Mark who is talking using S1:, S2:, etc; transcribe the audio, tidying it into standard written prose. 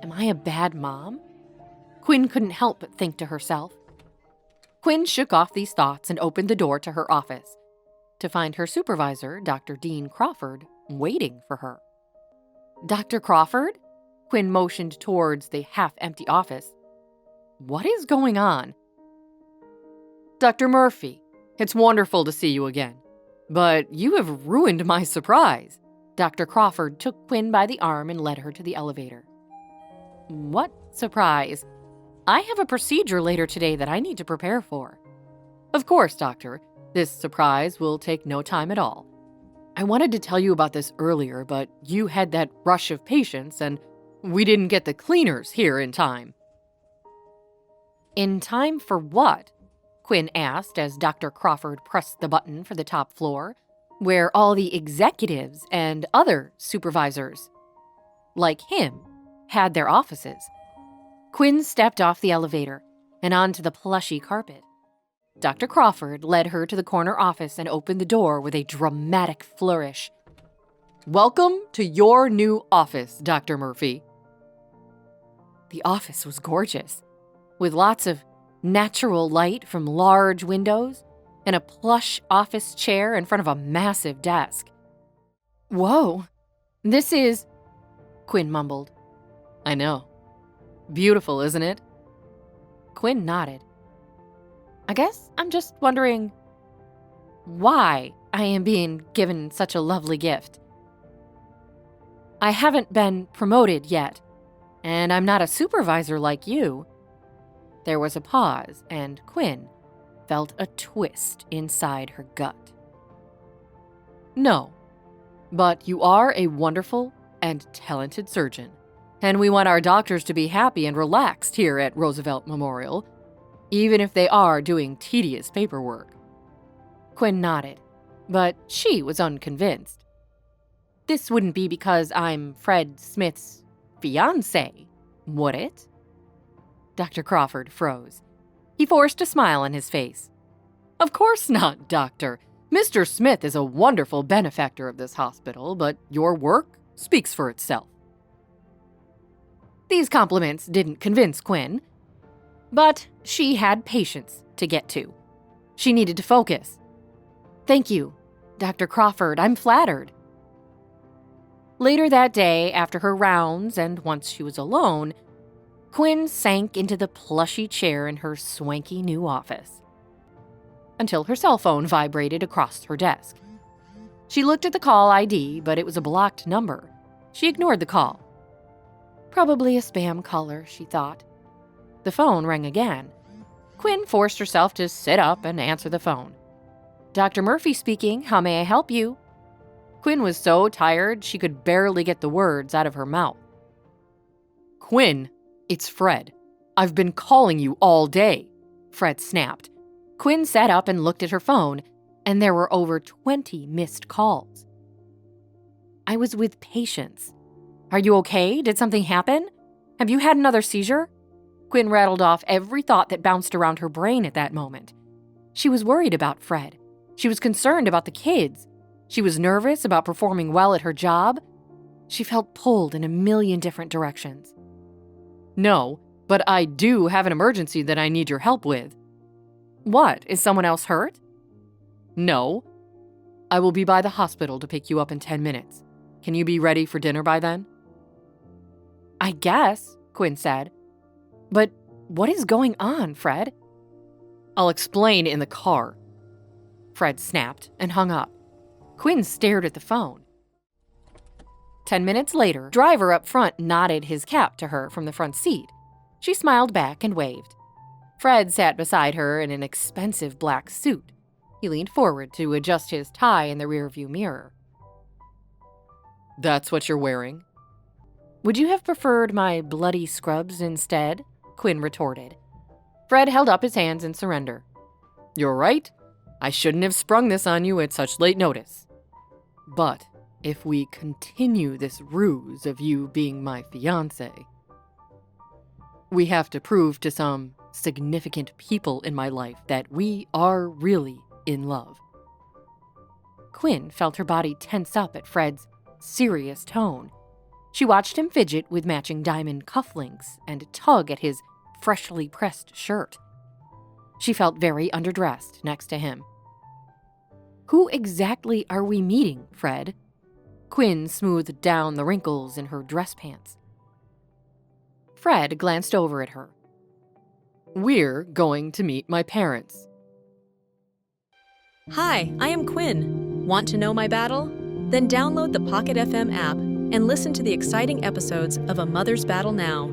S1: Am I a bad mom? Quinn couldn't help but think to herself. Quinn shook off these thoughts and opened the door to her office to find her supervisor, Dr. Dean Crawford, waiting for her. Dr. Crawford? Quinn motioned towards the half-empty office. What is going on? Dr. Murphy, it's wonderful to see you again. But you have ruined my surprise. Dr. Crawford took Quinn by the arm and led her to the elevator. What surprise? I have a procedure later today that I need to prepare for. Of course, doctor. This surprise will take no time at all. I wanted to tell you about this earlier, but you had that rush of patients and we didn't get the cleaners here in time. In time for what? Quinn asked as Dr. Crawford pressed the button for the top floor, where all the executives and other supervisors, like him, had their offices. Quinn stepped off the elevator and onto the plushy carpet. Dr. Crawford led her to the corner office and opened the door with a dramatic flourish. Welcome to your new office, Dr. Murphy. The office was gorgeous, with lots of natural light from large windows and a plush office chair in front of a massive desk. Whoa, this is... Quinn mumbled. I know. Beautiful, isn't it? Quinn nodded. I guess I'm just wondering why I am being given such a lovely gift. I haven't been promoted yet, and I'm not a supervisor like you. There was a pause, and Quinn felt a twist inside her gut. No, but you are a wonderful and talented surgeon, and we want our doctors to be happy and relaxed here at Roosevelt Memorial, even if they are doing tedious paperwork. Quinn nodded, but she was unconvinced. This wouldn't be because I'm Fred Smith's fiancé, would it? Dr. Crawford froze. He forced a smile on his face. Of course not, Doctor. Mr. Smith is a wonderful benefactor of this hospital, but your work speaks for itself. These compliments didn't convince Quinn, but she had patience to get to. She needed to focus. Thank you, Dr. Crawford. I'm flattered. Later that day, after her rounds and once she was alone, Quinn sank into the plushy chair in her swanky new office until her cell phone vibrated across her desk. She looked at the call ID, but it was a blocked number. She ignored the call. Probably a spam caller, she thought. The phone rang again. Quinn forced herself to sit up and answer the phone. Dr. Murphy speaking. How may I help you? Quinn was so tired she could barely get the words out of her mouth. Quinn, it's Fred. I've been calling you all day, Fred snapped. Quinn sat up and looked at her phone, and there were over 20 missed calls. I was with patients. Are you okay? Did something happen? Have you had another seizure? Quinn rattled off every thought that bounced around her brain at that moment. She was worried about Fred. She was concerned about the kids. She was nervous about performing well at her job. She felt pulled in a million different directions. No, but I do have an emergency that I need your help with. What? Is someone else hurt? No. I will be by the hospital to pick you up in 10 minutes. Can you be ready for dinner by then? I guess, Quinn said. But what is going on, Fred? I'll explain in the car. Fred snapped and hung up. Quinn stared at the phone. 10 minutes later, driver up front nodded his cap to her from the front seat. She smiled back and waved. Fred sat beside her in an expensive black suit. He leaned forward to adjust his tie in the rearview mirror. That's what you're wearing? Would you have preferred my bloody scrubs instead? Quinn retorted. Fred held up his hands in surrender. You're right. I shouldn't have sprung this on you at such late notice. But if we continue this ruse of you being my fiancé, we have to prove to some significant people in my life that we are really in love. Quinn felt her body tense up at Fred's serious tone. She watched him fidget with matching diamond cufflinks and tug at his freshly pressed shirt. She felt very underdressed next to him. "Who exactly are we meeting, Fred?" Quinn smoothed down the wrinkles in her dress pants. Fred glanced over at her. "We're going to meet my parents."
S2: Hi, I am Quinn. Want to know my battle? Then download the Pocket FM app and listen to the exciting episodes of A Mother's Battle now.